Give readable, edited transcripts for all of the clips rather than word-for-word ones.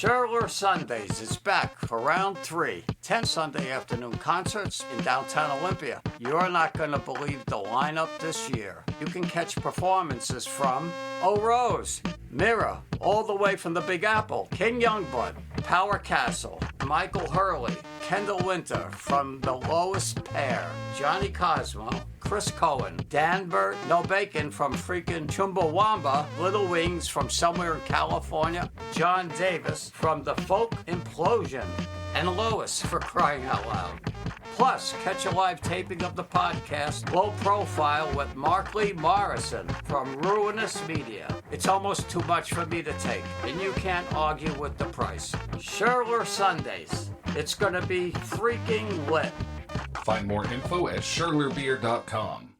Sherler Sundays is back for round 3. 10 Sunday afternoon concerts in downtown Olympia. You're not going to believe the lineup this year. You can catch performances from O Rose, Mira, all the way from the Big Apple, King Youngblood, Power Castle, Michael Hurley, Kendall Winter from The Lowest Pair, Johnny Cosmo, Chris Cohen, Dan Burt, No Bacon from freaking Chumbawamba, Little Wings from somewhere in California, John Davis from The Folk Implosion, and Lois, for crying out loud. Plus, catch a live taping of the podcast Low Profile with Mark Lee Morrison from Ruinous Media. It's almost too much for me to take, and you can't argue with the price. Sherler Sundays. It's gonna be freaking lit. Find more info at sherlerbeer.com.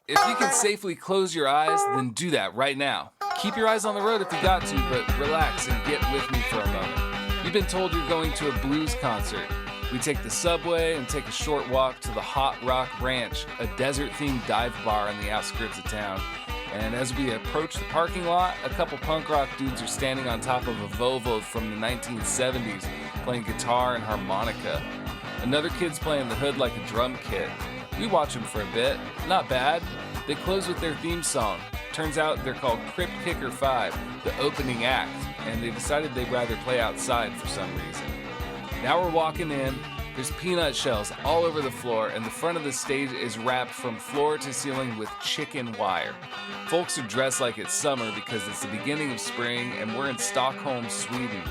If you can safely close your eyes, then do that right now. Keep your eyes on the road if you got to, but relax and get with me for a moment. You've been told you're going to a blues concert. We take the subway and take a short walk to the Hot Rock Ranch, a desert-themed dive bar on the outskirts of town. And as we approach the parking lot, a couple punk rock dudes are standing on top of a Volvo from the 1970s, playing guitar and harmonica. Another kid's playing the hood like a drum kit. We watch them for a bit. Not bad. They close with their theme song. Turns out they're called Crypt Kicker 5, the opening act, and they decided they'd rather play outside for some reason. Now we're walking in. There's peanut shells all over the floor, and the front of the stage is wrapped from floor to ceiling with chicken wire. Folks are dressed like it's summer because it's the beginning of spring, and we're in Stockholm, Sweden.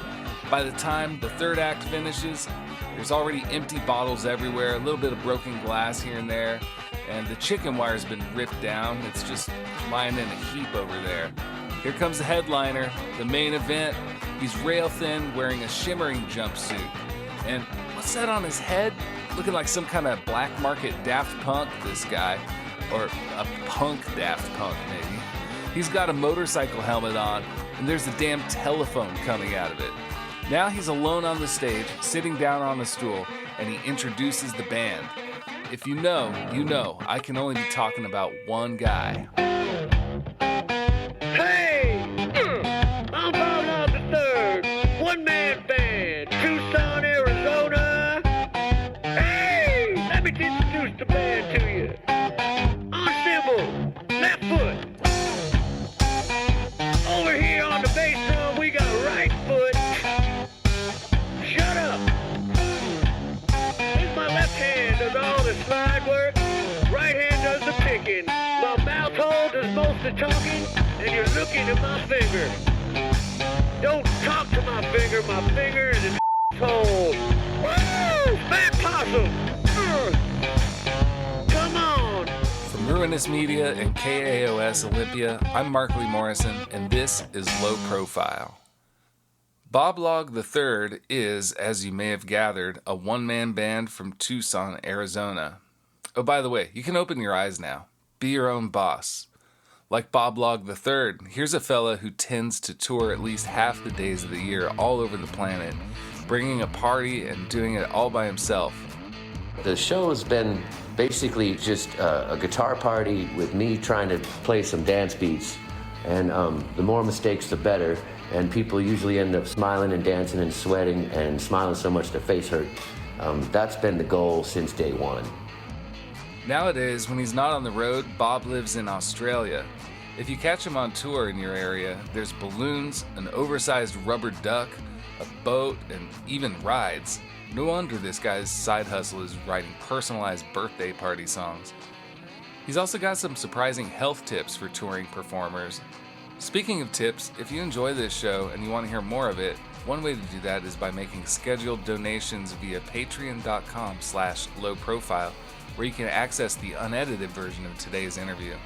By the time the third act finishes, there's already empty bottles everywhere, a little bit of broken glass here and there, and the chicken wire's been ripped down. It's just lying in a heap over there. Here comes the headliner, the main event. He's rail thin, wearing a shimmering jumpsuit. And what's that on his head? Looking like some kind of black market Daft Punk, this guy. Or a punk Daft Punk, maybe. He's got a motorcycle helmet on, and there's a damn telephone coming out of it. Now he's alone on the stage, sitting down on a stool, and he introduces the band. If you know, you know. I can only be talking about one guy. Hey! I'm Bob the Third, one-man band, Tucson, Arizona. Hey! Let me introduce the band to you. On cymbal, left foot. Over here on the bass drum, we got right foot. Shut up! Here's my left hand, does all the slide work. Right hand does the picking. My mouth hole does most of the talking, and you're looking at my finger. Don't talk to my finger is an hole. Woo! Fat possum! Come on! From Ruinous Media and KAOS Olympia, I'm Mark Lee Morrison, and this is Low Profile. Bob Log III is, as you may have gathered, a one-man band from Tucson, Arizona. Oh, by the way, you can open your eyes now. Be your own boss. Like Bob Log III, here's a fella who tends to tour at least half the days of the year all over the planet, bringing a party and doing it all by himself. The show has been basically just a guitar party with me trying to play some dance beats. And the more mistakes, the better. And people usually end up smiling and dancing and sweating and smiling so much their face hurt. That's been the goal since day one. Nowadays, when he's not on the road, Bob lives in Australia. If you catch him on tour in your area, there's balloons, an oversized rubber duck, a boat, and even rides. No wonder this guy's side hustle is writing personalized birthday party songs. He's also got some surprising health tips for touring performers. Speaking of tips, if you enjoy this show and you want to hear more of it, one way to do that is by making scheduled donations via patreon.com/lowprofile, where you can access the unedited version of today's interview.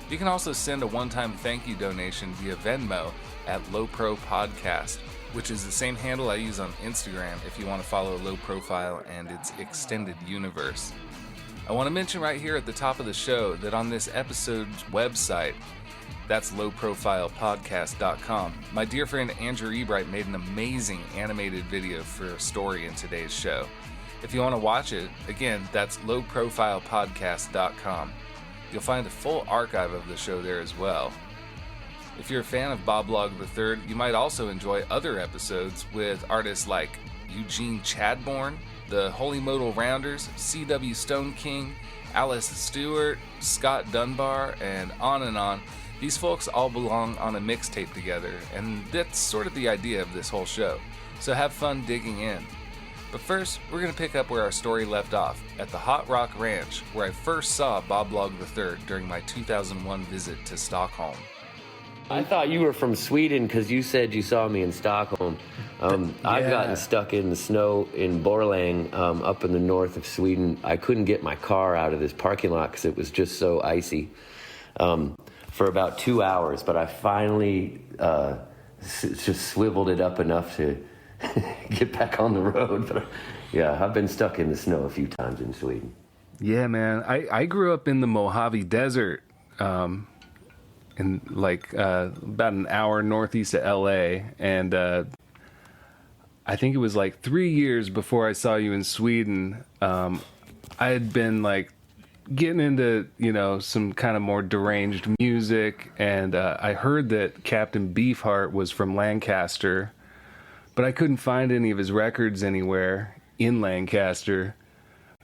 You can also send a one-time thank you donation via Venmo at lowpropodcast, which is the same handle I use on Instagram if you want to follow Low Profile and its extended universe. I want to mention right here at the top of the show that on this episode's website, that's lowprofilepodcast.com, my dear friend Andrew Ebright made an amazing animated video for a story in today's show. If you want to watch it, again, that's lowprofilepodcast.com. You'll find a full archive of the show there as well. If you're a fan of Bob Log III, you might also enjoy other episodes with artists like Eugene Chadbourne, the Holy Modal Rounders, C.W. Stone King, Alice Stewart, Scott Dunbar, and on and on. These folks all belong on a mixtape together, and that's sort of the idea of this whole show. So have fun digging in. But first, we're going to pick up where our story left off, at the Hot Rock Ranch, where I first saw Bob Log III during my 2001 visit to Stockholm. I thought you were from Sweden because you said you saw me in Stockholm. I've gotten stuck in the snow in Borlänge, up in the north of Sweden. I couldn't get my car out of this parking lot because it was just so icy for about 2 hours. But I finally just swiveled it up enough to get back on the road. But yeah, I've been stuck in the snow a few times in Sweden. Yeah, man. I grew up in the Mojave Desert, in about an hour northeast of LA, and I think it was like 3 years before I saw you in Sweden. I had been like getting into, some kind of more deranged music, and I heard that Captain Beefheart was from Lancaster, but I couldn't find any of his records anywhere in Lancaster,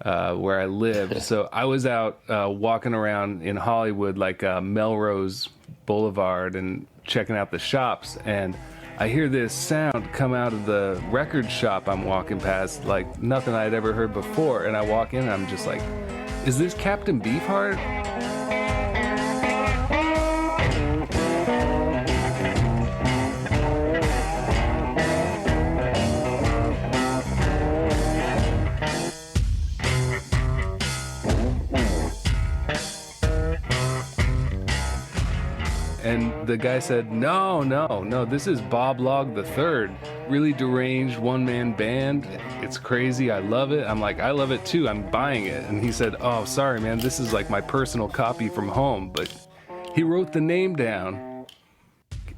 where I lived. So I was out walking around in Hollywood, like Melrose Boulevard, and checking out the shops, and I hear this sound come out of the record shop I'm walking past, like nothing I'd ever heard before. And I walk in and I'm just like, is this Captain Beefheart? And the guy said, no, this is Bob Log III, really deranged one-man band. It's crazy. I love it. I'm like, I love it too. I'm buying it. And he said, oh, sorry, man, this is like my personal copy from home. But he wrote the name down.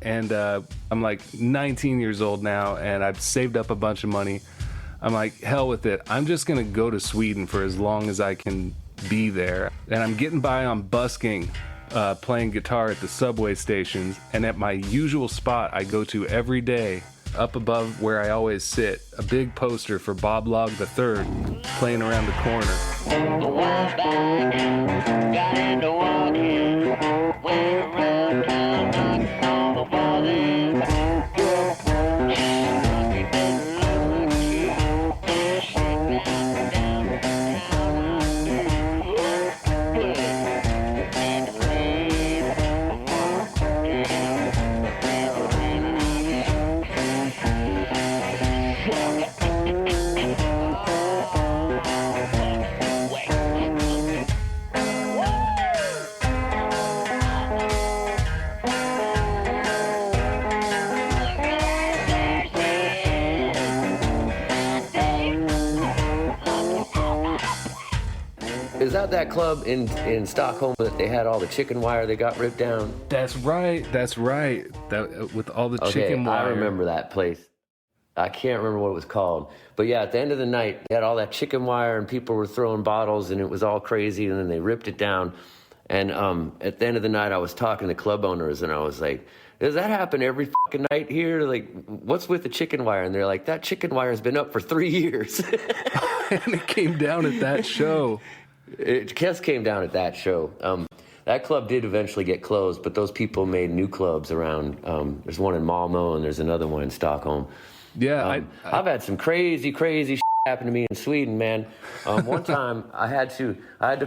And I'm like 19 years old now, and I've saved up a bunch of money. I'm like, hell with it. I'm just going to go to Sweden for as long as I can be there. And I'm getting by on busking. Playing guitar at the subway stations, and at my usual spot I go to every day, up above where I always sit, a big poster for Bob Log III playing around the corner. Got into walking, went around town, all the Is that club in Stockholm that they had all the chicken wire they got ripped down? That's right. That with all the chicken wire. I remember that place. I can't remember what it was called. But yeah, at the end of the night, they had all that chicken wire and people were throwing bottles and it was all crazy, and then they ripped it down. And at the end of the night, I was talking to club owners and I was like, does that happen every fucking night here? Like, what's with the chicken wire? And they're like, that chicken wire has been up for 3 years. And it came down at that show. It just came down at that show. That club did eventually get closed, but those people made new clubs around. There's one in Malmö and there's another one in Stockholm. Yeah, I've had some crazy shit happen to me in Sweden, man. One time I had to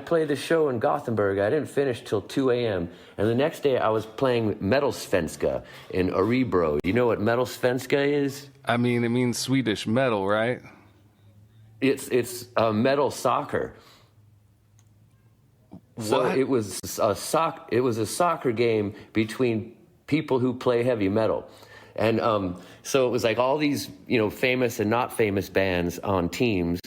play the show in Gothenburg. I didn't finish till 2 a.m. And the next day I was playing Metalsvenska in Örebro. You know what Metalsvenska is? I mean, it means Swedish metal, right? It's metal soccer. So it was a soccer game between people who play heavy metal. And so it was like all these, famous and not famous bands on teams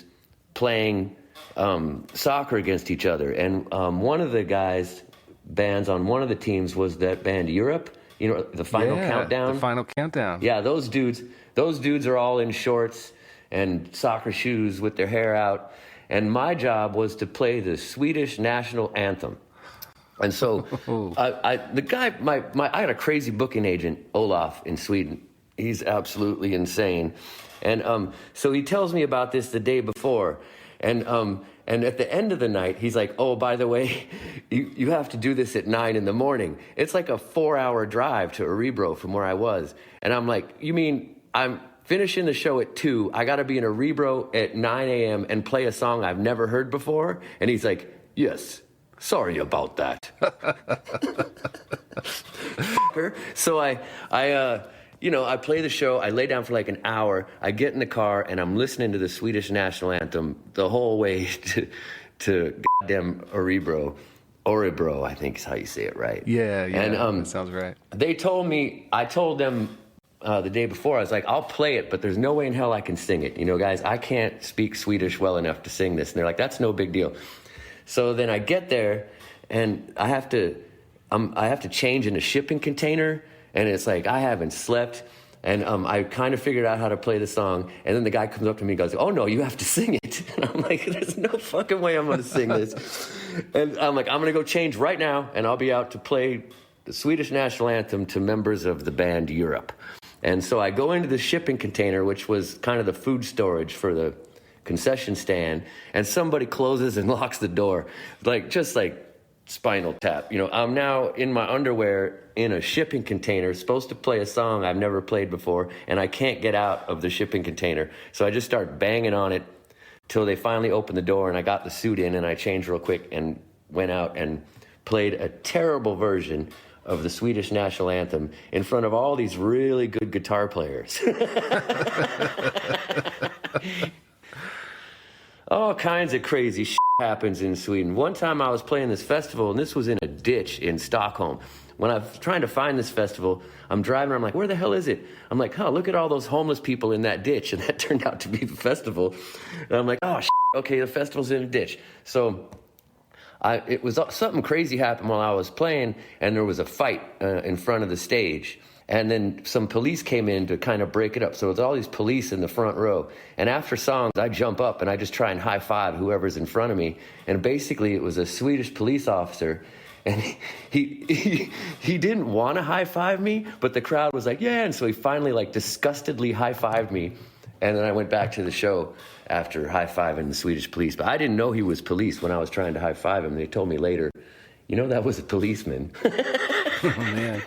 playing soccer against each other. And one of the bands on one of the teams was that band Europe, the Final Countdown. The Final Countdown. Yeah, those dudes are all in shorts and soccer shoes with their hair out. And my job was to play the Swedish national anthem. And so the guy, I had a crazy booking agent, Olaf, in Sweden. He's absolutely insane. And so he tells me about this the day before. And at the end of the night, he's like, oh, by the way, you have to do this at 9 a.m. It's like a 4-hour drive to Örebro from where I was. And I'm like, you mean I'm finishing the show at 2, I got to be in Örebro at 9 a.m. and play a song I've never heard before? And he's like, yes, sorry about that. So I play the show, I lay down for like an hour, I get in the car, and I'm listening to the Swedish national anthem the whole way to goddamn Örebro, I think is how you say it, right? Yeah, and, that sounds right. I told them the day before, I was like, I'll play it, but there's no way in hell I can sing it. You know, guys, I can't speak Swedish well enough to sing this. And they're like, that's no big deal. So then I get there, and I have to change in a shipping container, and it's like I haven't slept, and I kind of figured out how to play the song, and then the guy comes up to me and goes, oh no, you have to sing it. And I'm like, there's no fucking way I'm going to sing this. And I'm like, I'm going to go change right now, and I'll be out to play the Swedish national anthem to members of the band Europe. And so I go into the shipping container, which was kind of the food storage for the concession stand, and somebody closes and locks the door, just like Spinal Tap. You know, I'm now in my underwear in a shipping container, supposed to play a song I've never played before, and I can't get out of the shipping container. So I just start banging on it till they finally open the door, and I got the suit in, and I changed real quick and went out and played a terrible version of the Swedish national anthem in front of all these really good guitar players. All kinds of crazy shit happens in Sweden. One time I was playing this festival, and this was in a ditch in Stockholm. When I was trying to find this festival, I'm driving, I'm like, where the hell is it? I'm like, oh, look at all those homeless people in that ditch. And that turned out to be the festival. And I'm like, oh, shit, okay, the festival's in a ditch. So it was something crazy happened while I was playing, and there was a fight in front of the stage. And then some police came in to kind of break it up. So it's all these police in the front row. And after songs, I jump up and I just try and high five whoever's in front of me. And basically it was a Swedish police officer. And he didn't want to high five me, but the crowd was like, yeah. And so he finally disgustedly high fived me. And then I went back to the show after high fiving the Swedish police. But I didn't know he was police when I was trying to high five him. They told me later, that was a policeman. Oh, man.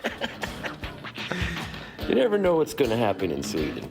You never know what's going to happen in Sweden.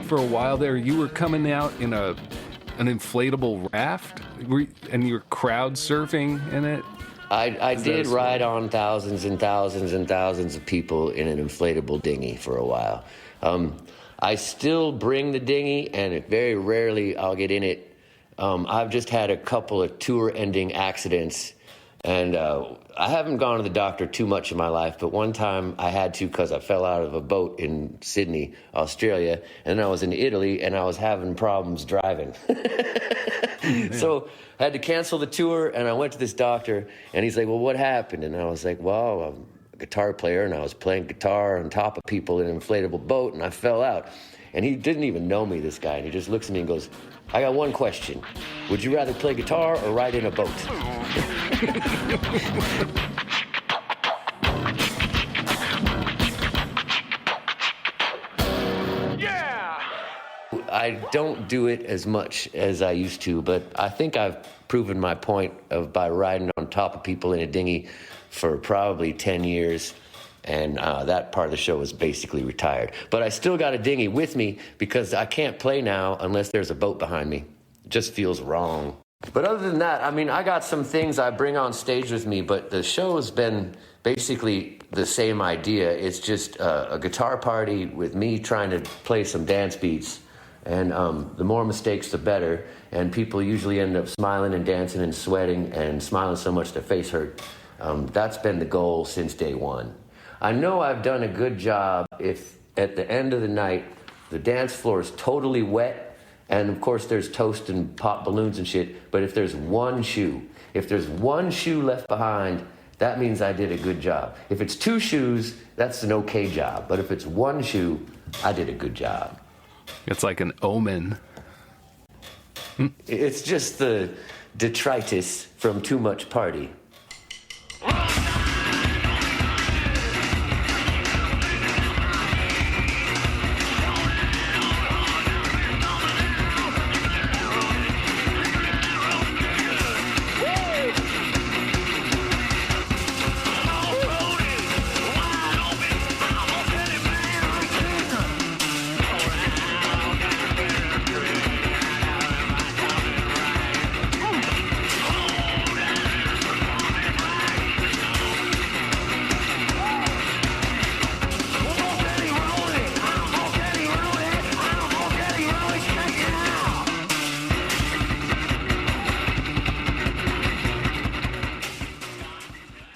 For a while there, you were coming out in an inflatable raft, and you were crowd surfing in it. I did ride on thousands and thousands and thousands of people in an inflatable dinghy for a while. I still bring the dinghy, and very rarely I'll get in it. I've just had a couple of tour-ending accidents, and I haven't gone to the doctor too much in my life, but one time I had to because I fell out of a boat in Sydney, Australia, and I was in Italy, and I was having problems driving. So I had to cancel the tour, and I went to this doctor, and he's like, well, what happened? And I was like, well, I'm a guitar player, and I was playing guitar on top of people in an inflatable boat, and I fell out. And he didn't even know me, this guy, and he just looks at me and goes, I got one question. Would you rather play guitar or ride in a boat? I don't do it as much as I used to, but I think I've proven my point by riding on top of people in a dinghy for probably 10 years. And that part of the show is basically retired. But I still got a dinghy with me because I can't play now unless there's a boat behind me. It just feels wrong. But other than that, I mean, I got some things I bring on stage with me, but the show has been basically the same idea. It's just a guitar party with me trying to play some dance beats. And the more mistakes, the better. And people usually end up smiling and dancing and sweating and smiling so much their face hurt. That's been the goal since day one. I know I've done a good job if at the end of the night the dance floor is totally wet, and of course there's toast and pop balloons and shit, but if there's one shoe left behind, that means I did a good job. If it's 2 shoes, that's an okay job, but if it's 1 shoe, I did a good job. It's like an omen. It's just the detritus from too much party.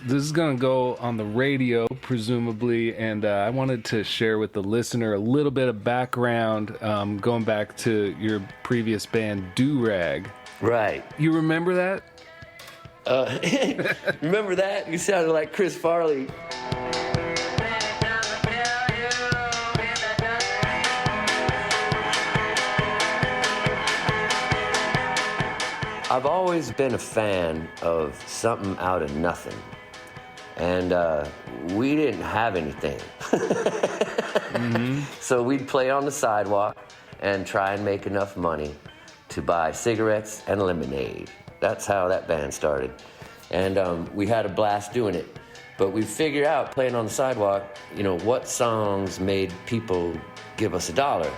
This is going to go on the radio, presumably, and I wanted to share with the listener a little bit of background going back to your previous band, Do-Rag. Right. You remember that? Remember that? You sounded like Chris Farley. I've always been a fan of something out of nothing. And we didn't have anything. So we'd play on the sidewalk and try and make enough money to buy cigarettes and lemonade. That's how that band started. And we had a blast doing it. But we figured out, playing on the sidewalk, you know, what songs made people give us $1.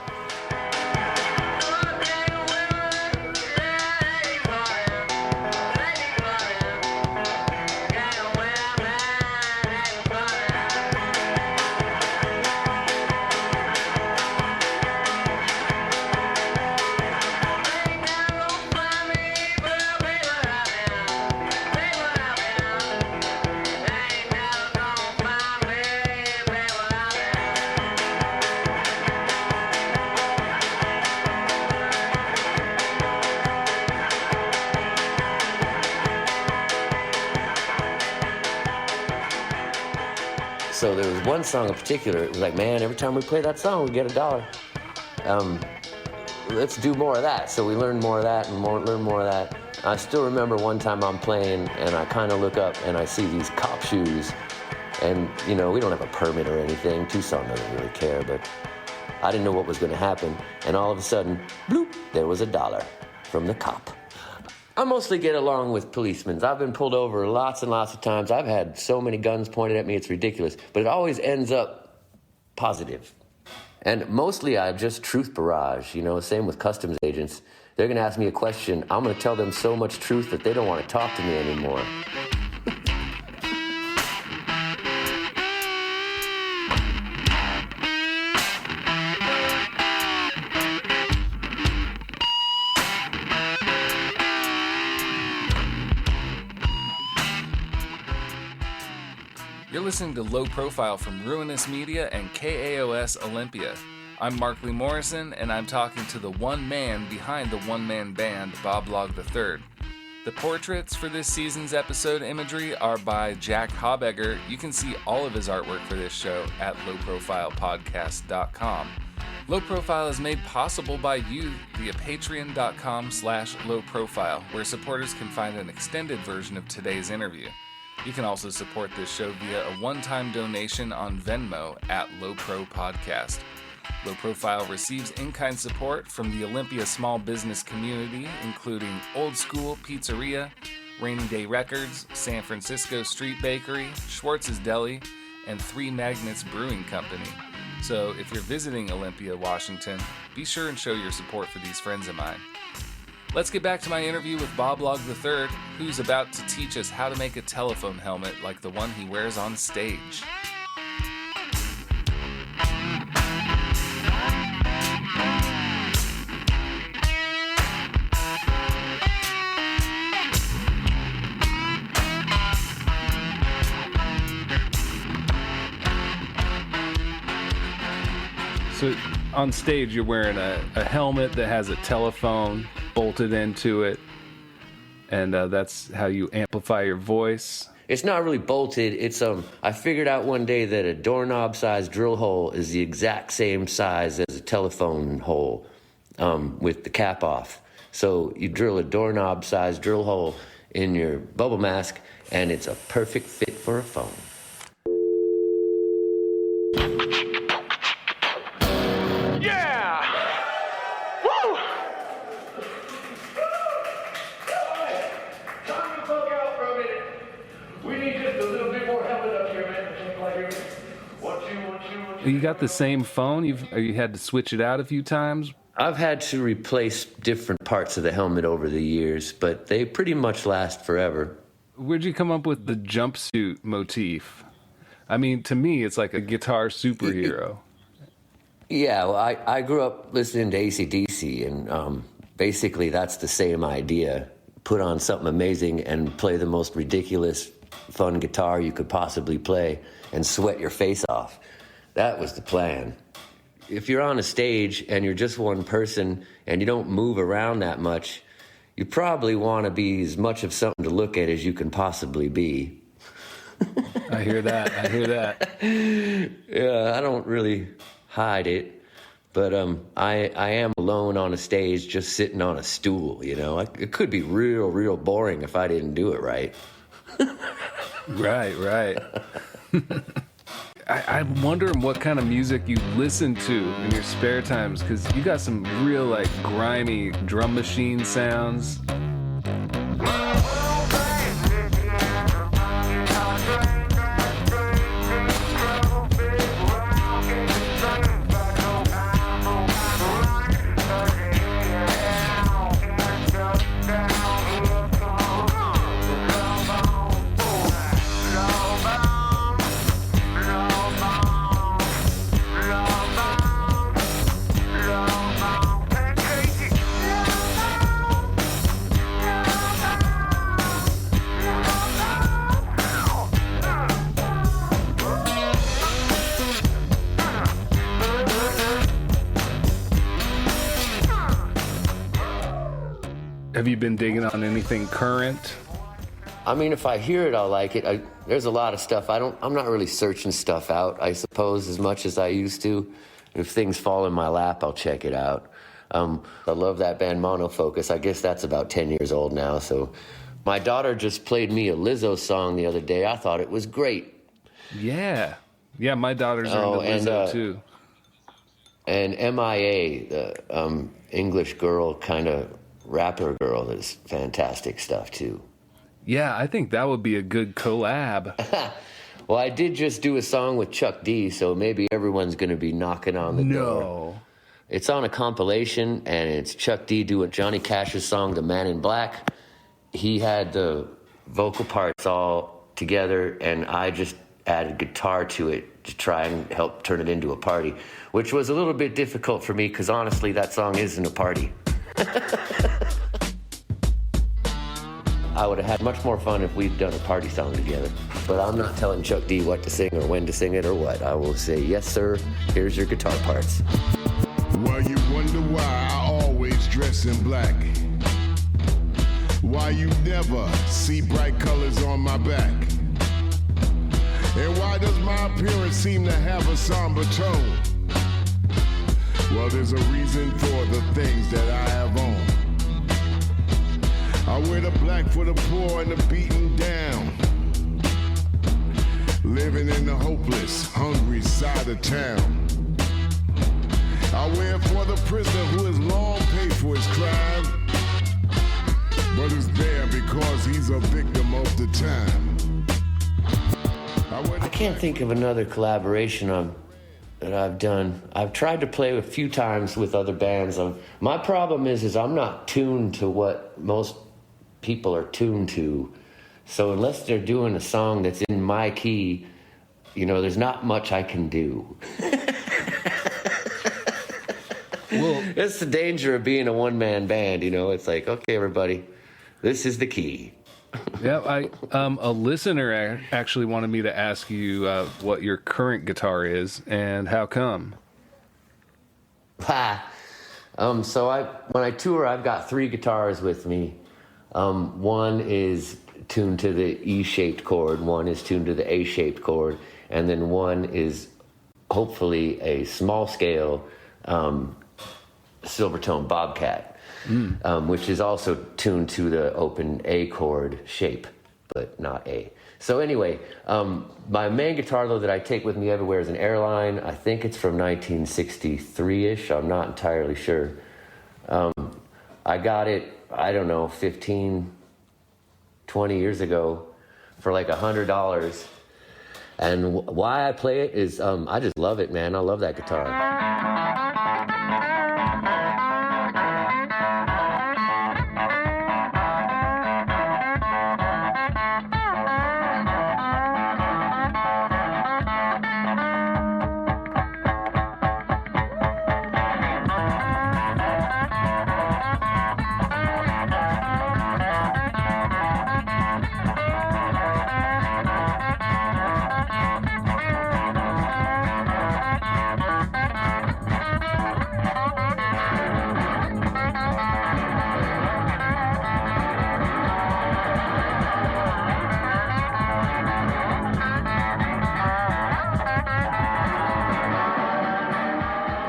So there was one song in particular, it was like, man, every time we play that song, we get $1. Let's do more of that. So we learned more of that and learned more of that. I still remember one time I'm playing and I kind of look up and I see these cop shoes. And, you know, we don't have a permit or anything. Tucson doesn't really care, but I didn't know what was going to happen. And all of a sudden, bloop, there was $1 from the cop. I mostly get along with policemen. I've been pulled over lots and lots of times. I've had so many guns pointed at me, it's ridiculous. But it always ends up positive. And mostly I just truth barrage, you know, same with customs agents. They're going to ask me a question. I'm going to tell them so much truth that they don't want to talk to me anymore. You're listening to Low Profile from Ruinous Media and KAOS Olympia. I'm Mark Lee Morrison, and I'm talking to the one man behind the one-man band, Bob Log III. The portraits for this season's episode imagery are by Jack Habegger. You can see all of his artwork for this show at lowprofilepodcast.com. Low Profile is made possible by you via patreon.com/lowprofile, where supporters can find an extended version of today's interview. You can also support this show via a one-time donation on Venmo at lowpropodcast. Low Profile receives in-kind support from the Olympia small business community, including Old School Pizzeria, Rainy Day Records, San Francisco Street Bakery, Schwartz's Deli, and 3 Magnets Brewing Company. So if you're visiting Olympia, Washington, be sure and show your support for these friends of mine. Let's get back to my interview with Bob Log III, who's about to teach us how to make a telephone helmet like the one he wears on stage. So on stage, you're wearing a helmet that has a telephone bolted into it, and that's how you amplify your voice. It's not really bolted. It's I figured out one day that a doorknob-sized drill hole is the exact same size as a telephone hole with the cap off. So you drill a doorknob-sized drill hole in your bubble mask, and it's a perfect fit for a phone. You got the same phone? You had to switch it out a few times? I've had to replace different parts of the helmet over the years, but they pretty much last forever. Where'd you come up with the jumpsuit motif? I mean, to me, it's like a guitar superhero. Yeah, well, I grew up listening to AC/DC, and basically that's the same idea. Put on something amazing and play the most ridiculous, fun guitar you could possibly play and sweat your face off. That was the plan. If you're on a stage and you're just one person and you don't move around that much, you probably want to be as much of something to look at as you can possibly be. I hear that. Yeah, I don't really hide it, but I am alone on a stage just sitting on a stool, you know. It could be real boring if I didn't do it right. Right. I'm wondering what kind of music you listen to in your spare times, because you got some real, like, grimy drum machine sounds. Have you been digging on anything current? I mean, if I hear it, I'll like it. There's a lot of stuff. I'm not really searching stuff out, I suppose, as much as I used to. If things fall in my lap, I'll check it out. I love that band Monofocus. I guess that's about 10 years old now. So my daughter just played me a Lizzo song the other day. I thought it was great. Yeah, my daughters are into Lizzo too. And MIA, the English girl kind of rapper girl, is fantastic stuff too. Yeah, I think that would be a good collab. Well, I did just do a song with Chuck D, so maybe everyone's going to be knocking on the door. It's on a compilation, and it's Chuck D doing Johnny Cash's song, The Man in Black. He had the vocal parts all together, and I just added guitar to it to try and help turn it into a party, which was a little bit difficult for me because, honestly, that song isn't a party. I would have had much more fun if we'd done a party song together. But I'm not telling Chuck D what to sing or when to sing it or what. I will say, yes, sir, here's your guitar parts. Well, you wonder why I always dress in black. Why you never see bright colors on my back. And why does my appearance seem to have a somber tone? Well, there's a reason for the things that I have on. I wear the black for the poor and the beaten down. Living in the hopeless, hungry side of town. I wear it for the prisoner who has long paid for his crime, but is there because he's a victim of the time. I wear the can't think of another collaboration that I've done. I've tried to play a few times with other bands. My problem is I'm not tuned to what most people are tuned to. So unless they're doing a song that's in my key, there's not much I can do. Well, it's the danger of being a one-man band, It's like, okay, everybody, this is the key. Yeah, a listener actually wanted me to ask you what your current guitar is and how come. So when I tour, I've got 3 guitars with me. One is tuned to the E-shaped chord, one is tuned to the A-shaped chord, and then one is hopefully a small scale Silvertone Bobcat. Which is also tuned to the open A chord shape, but not A. So anyway, my main guitar, though, that I take with me everywhere is an Airline. I think it's from 1963-ish. I'm not entirely sure. I got it, 15, 20 years ago for like $100. And why I play it is I just love it, man. I love that guitar.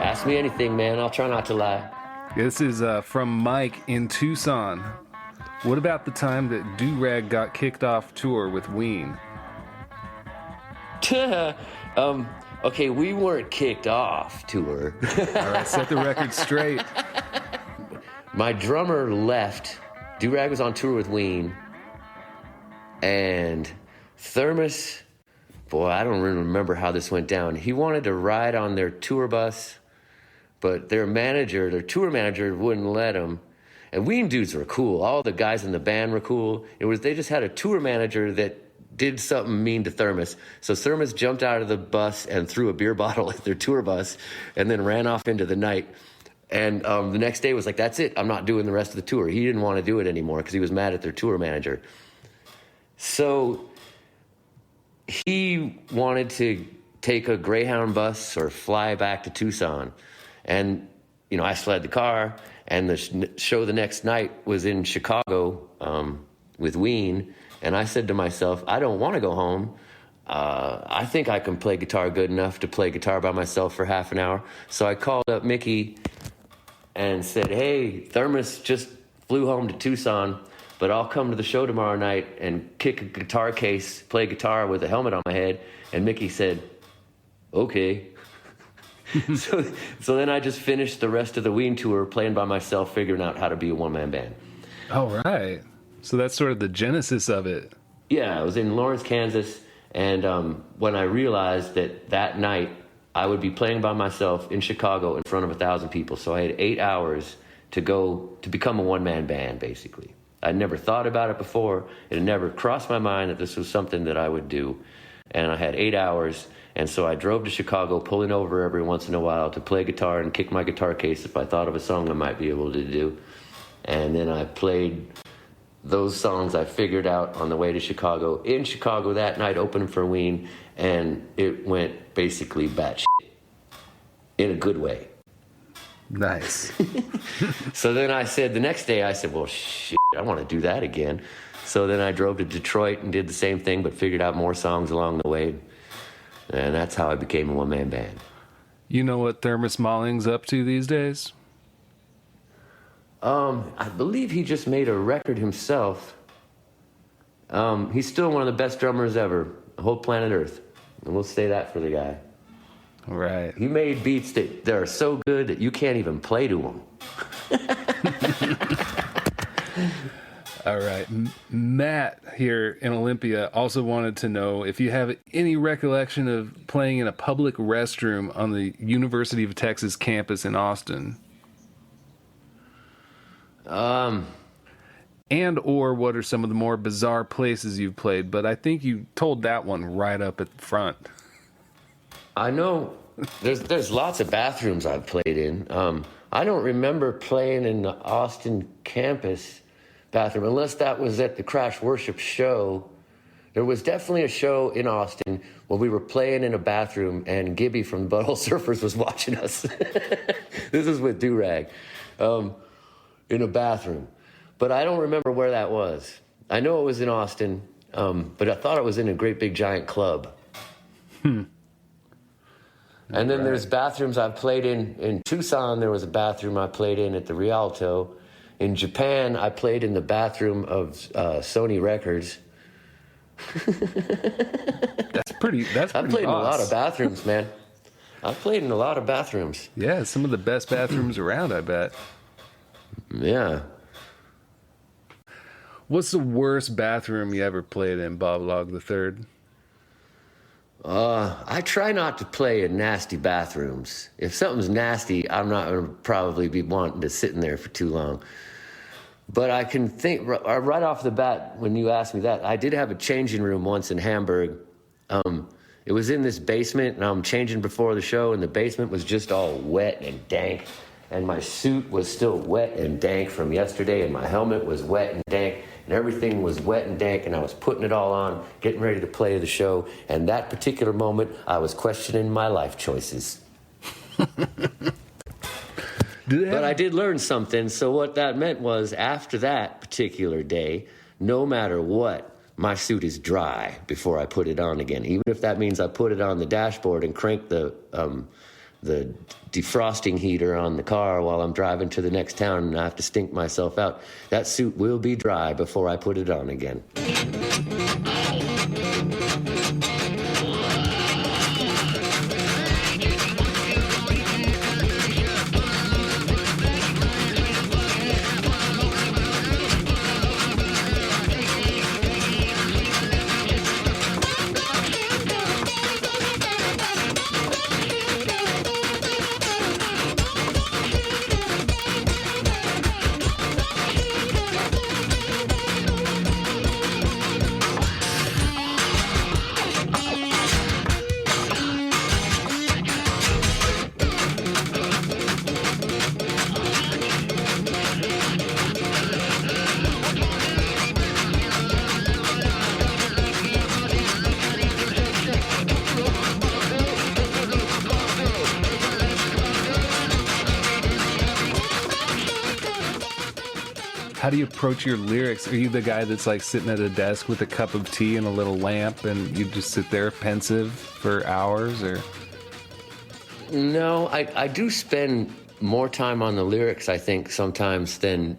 Ask me anything, man. I'll try not to lie. This is from Mike in Tucson. What about the time that Do-Rag got kicked off tour with Ween? Okay, we weren't kicked off tour. All right, set the record straight. My drummer left. Do-Rag was on tour with Ween. And Thermos, boy, I don't really remember how this went down. He wanted to ride on their tour bus, but their tour manager wouldn't let him. And Ween dudes were cool. All the guys in the band were cool. They just had a tour manager that did something mean to Thermos. So Thermos jumped out of the bus and threw a beer bottle at their tour bus and then ran off into the night. And the next day was like, that's it. I'm not doing the rest of the tour. He didn't want to do it anymore because he was mad at their tour manager. So he wanted to take a Greyhound bus or fly back to Tucson. And, I slid the car, and the show the next night was in Chicago with Ween. And I said to myself, I don't want to go home. I think I can play guitar good enough to play guitar by myself for half an hour. So I called up Mickey and said, hey, Thermos just flew home to Tucson, but I'll come to the show tomorrow night and kick a guitar case, play guitar with a helmet on my head. And Mickey said, okay. So then I just finished the rest of the Ween tour playing by myself, figuring out how to be a one-man band. All right. So that's sort of the genesis of it. Yeah, I was in Lawrence, Kansas, and when I realized that night I would be playing by myself in Chicago in front of 1,000 people, so I had 8 hours to become a one-man band, basically. I'd never thought about it before. It had never crossed my mind that this was something that I would do, and I had 8 hours. And so I drove to Chicago, pulling over every once in a while to play guitar and kick my guitar case if I thought of a song I might be able to do. And then I played those songs I figured out on the way to Chicago. In Chicago that night, opening for Ween, and it went basically batshit. In a good way. Nice. So then the next day I said, well, shit, I want to do that again. So then I drove to Detroit and did the same thing, but figured out more songs along the way. And that's how I became a one-man band. You know what Thermos Molling's up to these days? I believe he just made a record himself. He's still one of the best drummers ever, the whole planet Earth. And we'll say that for the guy. Right. He made beats that are so good that you can't even play to them. All right. Matt here in Olympia also wanted to know if you have any recollection of playing in a public restroom on the University of Texas campus in Austin. And or what are some of the more bizarre places you've played? But I think you told that one right up at the front. I know there's lots of bathrooms I've played in. I don't remember playing in the Austin campus bathroom, unless that was at the Crash Worship show. There was definitely a show in Austin where we were playing in a bathroom and Gibby from the Butthole Surfers was watching us. This is with Durag, in a bathroom. But I don't remember where that was. I know it was in Austin, but I thought it was in a great big giant club. And then there's bathrooms I've played in Tucson. There was a bathroom I played in at the Rialto. In Japan, I played in the bathroom of Sony Records. That's pretty I've played in a lot of bathrooms, man. I've played in a lot of bathrooms. Yeah, some of the best bathrooms around, I bet. Yeah. What's the worst bathroom you ever played in, Bob Log III? I try not to play in nasty bathrooms. If something's nasty, I'm not going to probably be wanting to sit in there for too long. But I can think right off the bat when you asked me that, I did have a changing room once in Hamburg. It was in this basement, and I'm changing before the show, and the basement was just all wet and dank. And my suit was still wet and dank from yesterday, and my helmet was wet and dank, and everything was wet and dank, and I was putting it all on, getting ready to play the show. And that particular moment, I was questioning my life choices. But I did learn something. So what that meant was after that particular day, no matter what, my suit is dry before I put it on again. Even if that means I put it on the dashboard and crank the defrosting heater on the car while I'm driving to the next town and I have to stink myself out. That suit will be dry before I put it on again. How do you approach your lyrics? Are you the guy that's like sitting at a desk with a cup of tea and a little lamp and you just sit there pensive for hours, or? No, I do spend more time on the lyrics, I think, sometimes than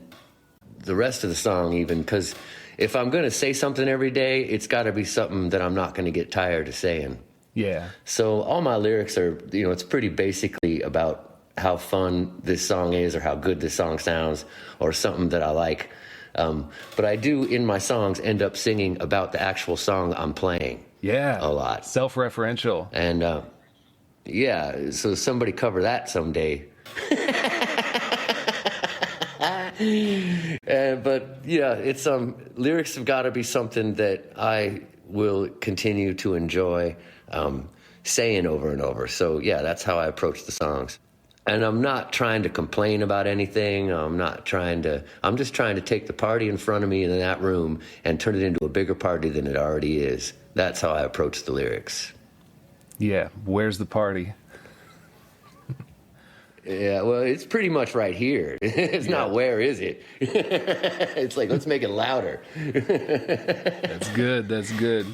the rest of the song even, because if I'm going to say something every day, it's got to be something that I'm not going to get tired of saying. Yeah. So all my lyrics are, it's pretty basically about how fun this song is or how good this song sounds or something that I like. But I do, in my songs, end up singing about the actual song I'm playing. Yeah. A lot. Self-referential. And, yeah, so somebody cover that someday. But, yeah, it's lyrics have got to be something that I will continue to enjoy saying over and over. So, yeah, that's how I approach the songs. And I'm not trying to complain about anything. I'm just trying to take the party in front of me in that room and turn it into a bigger party than it already is. That's how I approach the lyrics. Yeah, where's the party? Yeah, well, it's pretty much right here. It's not where is it? It's like, let's make it louder. That's good.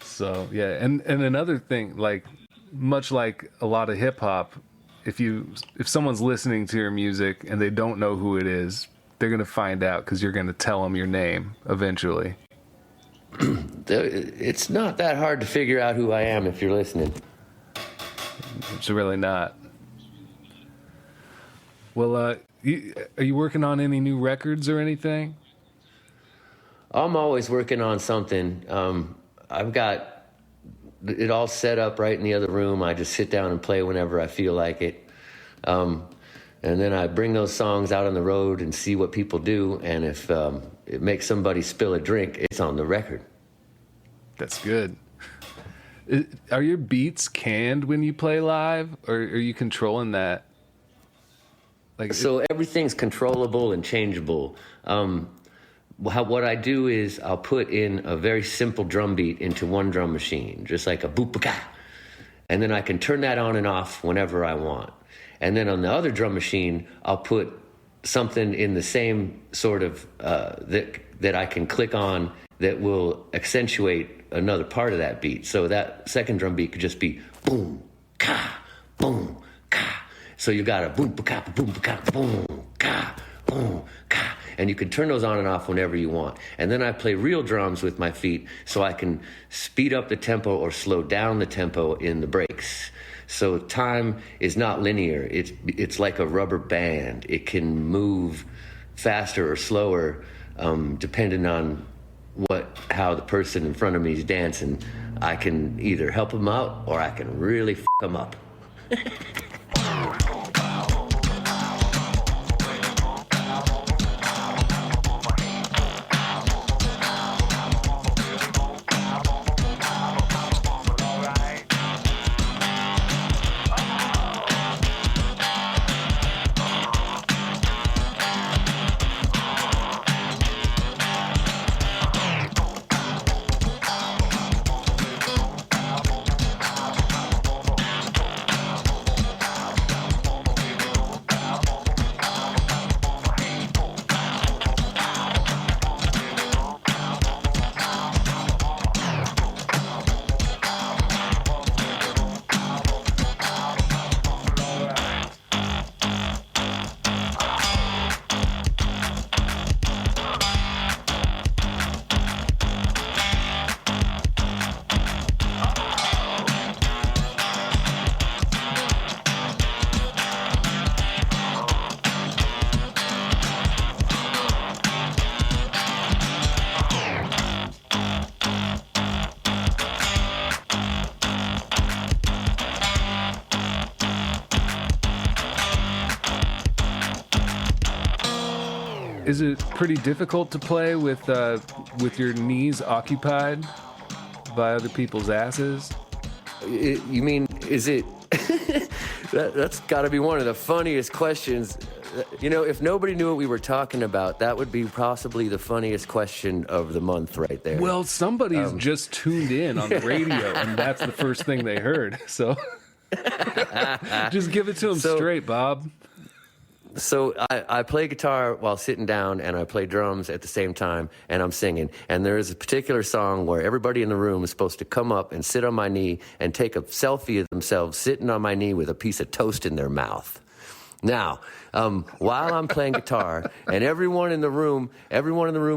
So, yeah, and another thing, like, much like a lot of hip-hop, if someone's listening to your music and they don't know who it is, they're going to find out because you're going to tell them your name eventually. It's not that hard to figure out who I am if you're listening. It's really not. Well, are you working on any new records or anything? I'm always working on something. I've got it all set up right in the other room. I just sit down and play whenever I feel like it. And then I bring those songs out on the road and see what people do. And if it makes somebody spill a drink, it's on the record. That's good. Are your beats canned when you play live, or are you controlling that? So everything's controllable and changeable. What I do is I'll put in a very simple drum beat into one drum machine, just like a boop-a-ka. And then I can turn that on and off whenever I want. And then on the other drum machine, I'll put something in the same sort of that I can click on that will accentuate another part of that beat. So that second drum beat could just be boom, ka, boom, ka. So you got a boom, ka, boom, ka, boom, ka, boom, ka. And you can turn those on and off whenever you want. And then I play real drums with my feet so I can speed up the tempo or slow down the tempo in the breaks. So time is not linear. It's like a rubber band. It can move faster or slower depending on how the person in front of me is dancing. I can either help them out or I can really f them up. Is it pretty difficult to play with your knees occupied by other people's asses? You mean, is it... That's got to be one of the funniest questions. You know, if nobody knew what we were talking about, that would be possibly the funniest question of the month right there. Well, somebody's just tuned in on the radio, and that's the first thing they heard. So just give it to them straight, Bob. So I play guitar while sitting down, and I play drums at the same time, and I'm singing. And there is a particular song where everybody in the room is supposed to come up and sit on my knee and take a selfie of themselves sitting on my knee with a piece of toast in their mouth. Now, while I'm playing guitar and everyone in the room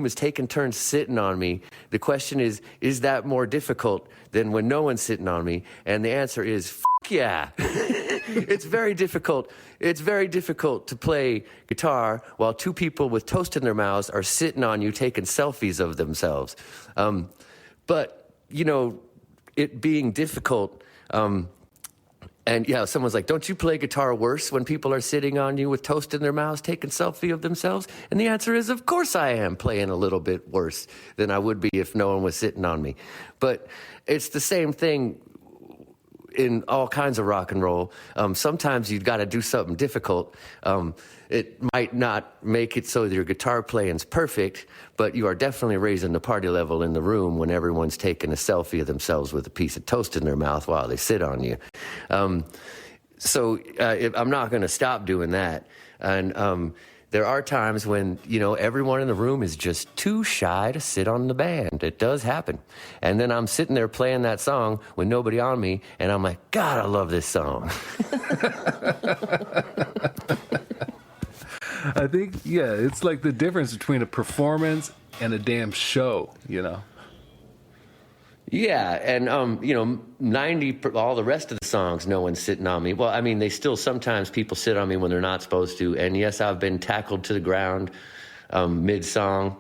is taking turns sitting on me, the question is that more difficult than when no one's sitting on me? And the answer is, F yeah. It's very difficult. It's very difficult to play guitar while two people with toast in their mouths are sitting on you taking selfies of themselves. But, you know, it being difficult... And yeah, someone's like, don't you play guitar worse when people are sitting on you with toast in their mouths taking selfie of themselves? And the answer is, of course I am playing a little bit worse than I would be if no one was sitting on me. But it's the same thing in all kinds of rock and roll. Sometimes you've got to do something difficult. It might not make it so that your guitar playing's perfect, but you are definitely raising the party level in the room when everyone's taking a selfie of themselves with a piece of toast in their mouth while they sit on you. So I'm not going to stop doing that. And there are times when, you know, everyone in the room is just too shy to sit on the band. It does happen. And then I'm sitting there playing that song with nobody on me, and I'm like, God, I love this song. I think, yeah, it's like the difference between a performance and a damn show, you know? Yeah, and, you know, all the rest of the songs, no one's sitting on me. Well, I mean, sometimes people sit on me when they're not supposed to. And yes, I've been tackled to the ground mid-song.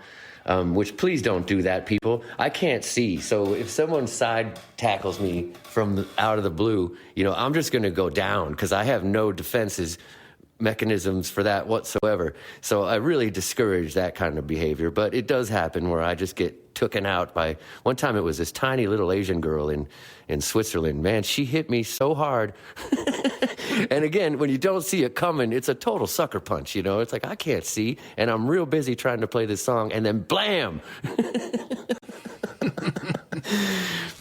which please don't do that, people. I can't see. So if someone side tackles me from out of the blue, I'm just going to go down because I have no defenses mechanisms for that whatsoever. So I really discourage that kind of behavior. But it does happen where I just get taken out by, one time it was this tiny little Asian girl in Switzerland. Man, she hit me so hard. And again, when you don't see it coming, it's a total sucker punch, It's like, I can't see, and I'm real busy trying to play this song, and then blam!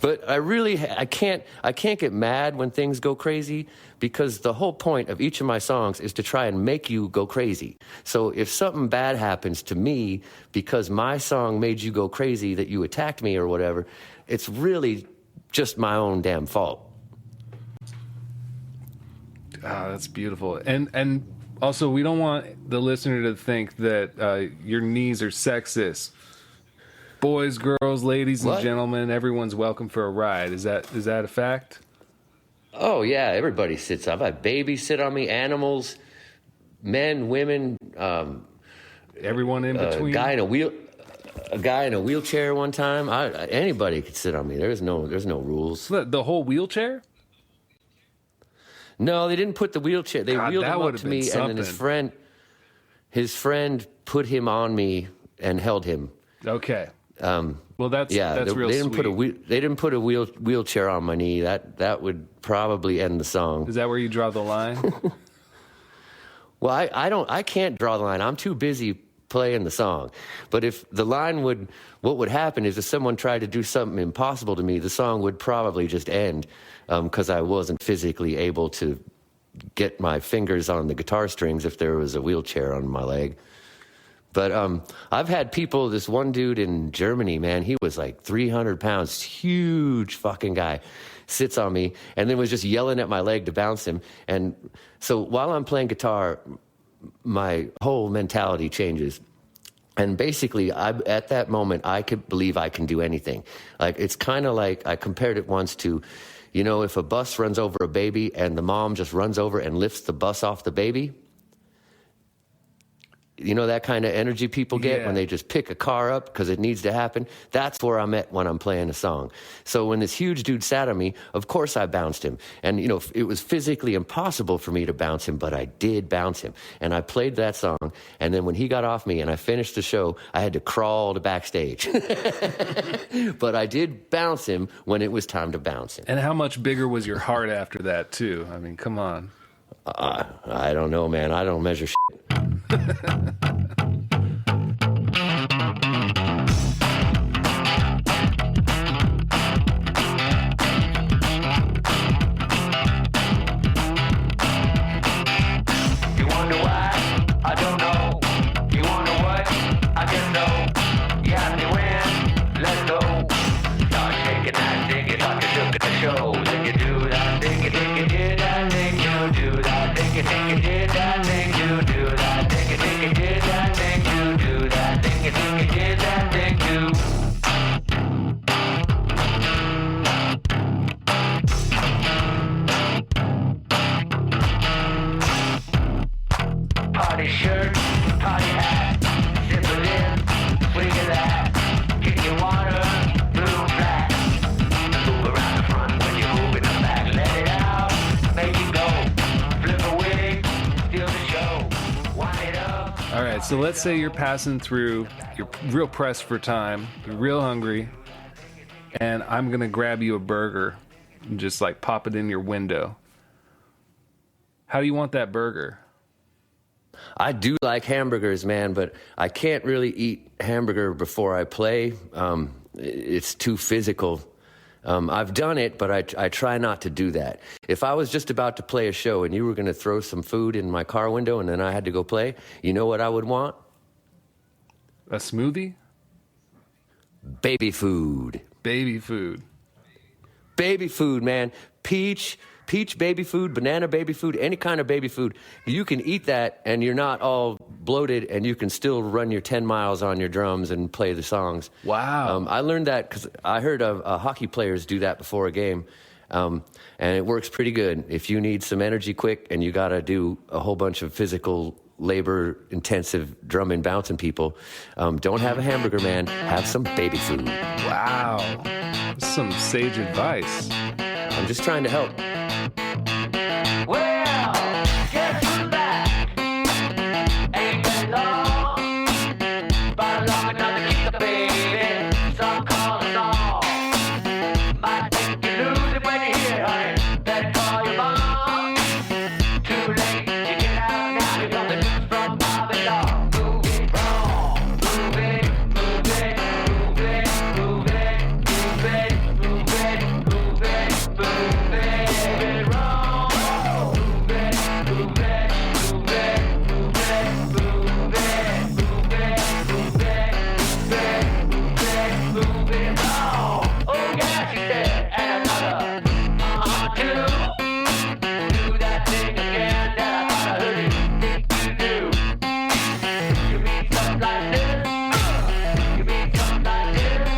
But I can't get mad when things go crazy, because the whole point of each of my songs is to try and make you go crazy. So if something bad happens to me because my song made you go crazy, that you attacked me or whatever, it's really just my own damn fault. Ah, that's beautiful. And also, we don't want the listener to think that your knees are sexist. Boys, girls, ladies, and gentlemen, everyone's welcome for a ride. Is that a fact? Oh, yeah, everybody sits. I've had babies sit on me, animals, men, women. Everyone in between? A guy in a wheelchair one time. Anybody could sit on me. There's no rules. The whole wheelchair? No, they didn't put the wheelchair. They wheeled him up to me, something. And then his friend put him on me and held him. Okay. Well, that's real they didn't sweet. They didn't put a wheelchair on my knee. That would probably end the song. Is that where you draw the line? Well, I can't draw the line. I'm too busy playing the song. But if the line what would happen is if someone tried to do something impossible to me, the song would probably just end, because I wasn't physically able to get my fingers on the guitar strings if there was a wheelchair on my leg. But I've had people, this one dude in Germany, man, he was like 300 pounds, huge fucking guy, sits on me, and then was just yelling at my leg to bounce him. And so while I'm playing guitar, my whole mentality changes. And basically, at that moment, I could believe I can do anything. Like, it's kind of like, I compared it once to, if a bus runs over a baby and the mom just runs over and lifts the bus off the baby. That kind of energy people get when they just pick a car up because it needs to happen. That's where I'm at when I'm playing a song. So when this huge dude sat on me, of course I bounced him. And, it was physically impossible for me to bounce him, but I did bounce him. And I played that song. And then when he got off me and I finished the show, I had to crawl to backstage. But I did bounce him when it was time to bounce him. And how much bigger was your heart after that, too? I mean, come on. I don't know, man. I don't measure shit. So let's say you're passing through, you're real pressed for time, you're real hungry, and I'm going to grab you a burger and just like pop it in your window. How do you want that burger? I do like hamburgers, man, but I can't really eat hamburger before I play. It's too physical. I've done it, but I try not to do that. If I was just about to play a show and you were going to throw some food in my car window and then I had to go play, you know what I would want? A smoothie? Baby food. Baby food. Baby food, man. Peach baby food, banana baby food, any kind of baby food. You can eat that and you're not all bloated and you can still run your 10 miles on your drums and play the songs. Wow. I learned that because I heard of hockey players do that before a game. And it works pretty good. If you need some energy quick and you got to do a whole bunch of physical labor-intensive drum and bouncing people. Don't have a hamburger, man. Have some baby food. Wow. That's some sage advice. I'm just trying to help. Well, guess who's back? Ain't been long, but long enough to keep the baby. Some call us all. Might think you lose it when you hear it, honey. Better call your mom. Too late to get out now. You got the news from Bobby Law. Move it wrong. Move it, move it, move it, move it, move it, move it, move it, move it wrong. Move it, move it, move it, move it, move it, move it, move it, move it wrong. Oh yeah, she said, and another. Two. Do that thing again that I thought I heard you think you do. You mean something like this? You mean something like this?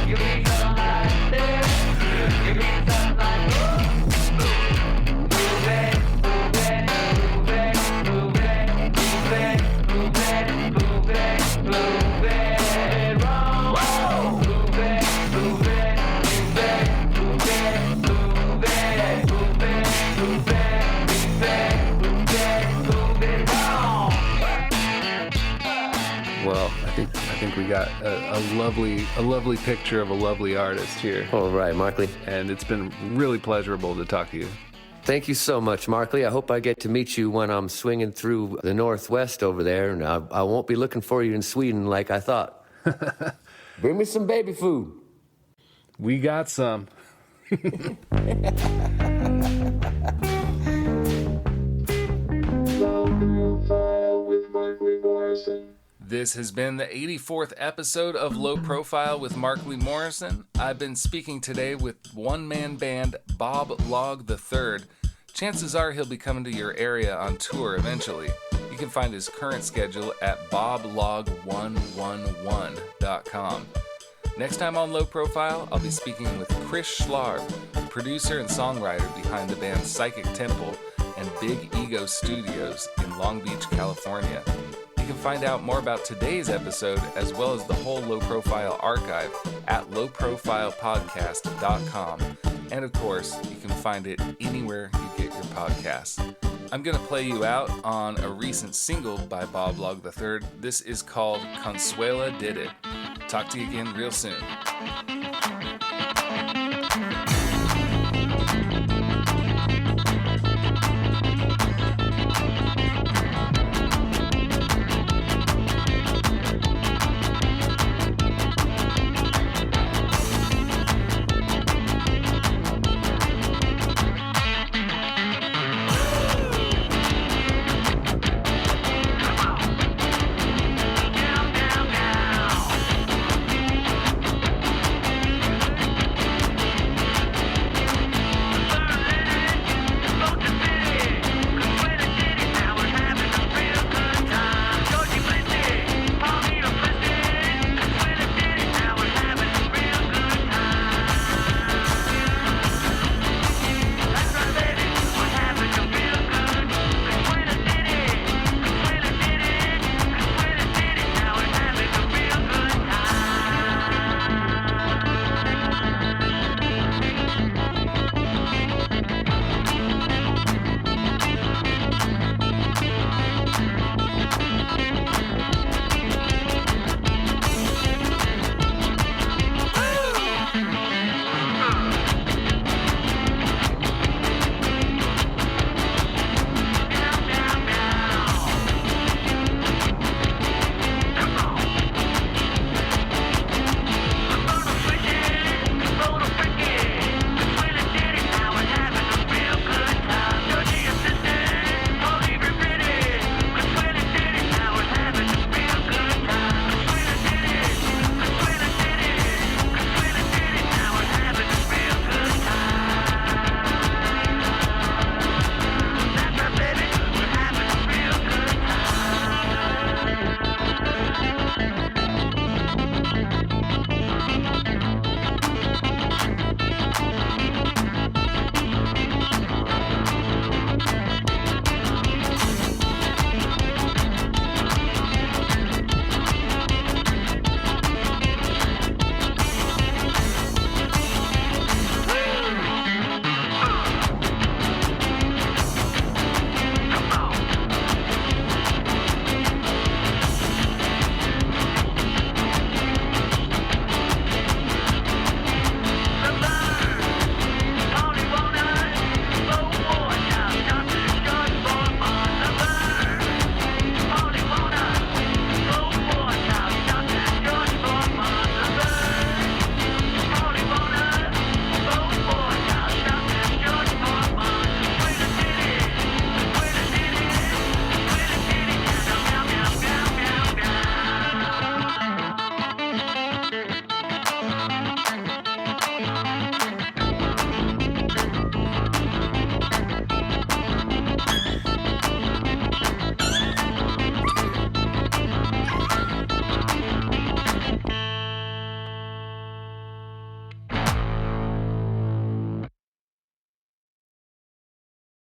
You mean something like this? You mean something like this? Move it, move it, move it, move it, move it, move it, move it, move it wrong. Move it, move it, move it, move it, move it, move it, move it, move it wrong. Well, I think we got a lovely picture of a lovely artist here. All right, Markley. And it's been really pleasurable to talk to you. Thank you so much, Markley. I hope I get to meet you when I'm swinging through the Northwest over there, and I won't be looking for you in Sweden like I thought. Bring me some baby food. We got some. This has been the 84th episode of Low Profile with Markley Morrison. I've been speaking today with one-man band Bob Log III. Chances are he'll be coming to your area on tour eventually. You can find his current schedule at boblog111.com. Next time on Low Profile, I'll be speaking with Chris Schlarb, producer and songwriter behind the band Psychic Temple and Big Ego Studios in Long Beach, California. You can find out more about today's episode as well as the whole Low Profile archive at lowprofilepodcast.com. And of course, you can find it anywhere you get your podcasts. I'm going to play you out on a recent single by Bob Log III. This is called Consuela Did It. Talk to you again real soon.